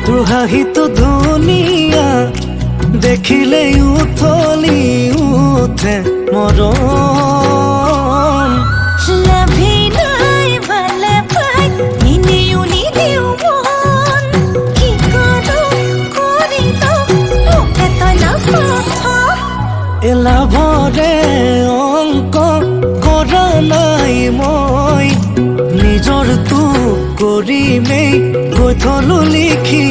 তোৰ হাঁহিটো ধুনীয়া দেখিলে উঠলি উঠে মৰম লাভি নাই ভালে পাই এনেও নিদিও মন কি কৰো কৰিলো মোকে তই নাপাহ এলাভৰে অংক কৰা নাই মই নিজৰ তো কৰিমেই কৈ থলো লিখি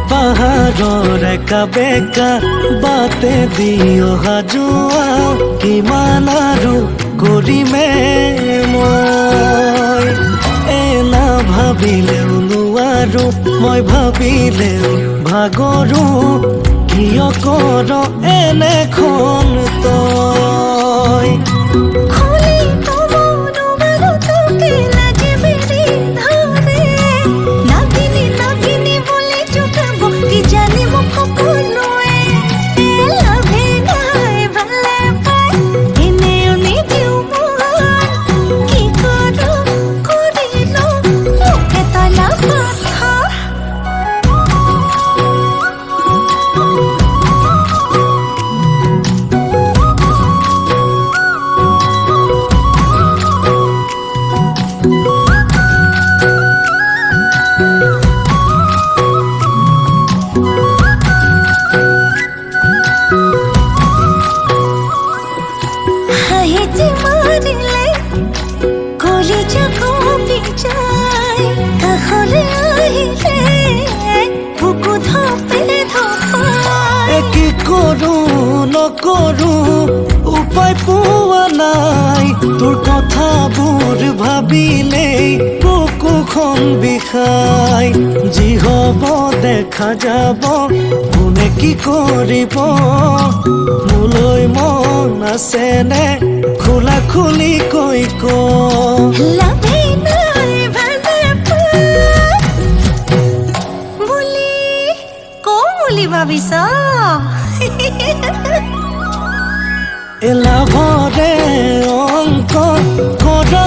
পাহাৰৰ একা বেকা বাটে দি অহা যোৱা কিমান আৰু কৰিমে মই এনা ভাবিলেও নোৱাৰো মই ভাবিলেও ভাগৰো কিয় কৰ এনেখন তই কি কৰো নকৰো উপায় পোৱা নাই তোৰ কথাবোৰ ভাবিলেই বুকুখন বিষাই যি হব দেখা যাব কোনে কি কৰিব মোলৈ মন আছে নে খোলা খুলি কৈ ভাবিছ এলাভৰে অংক কৰা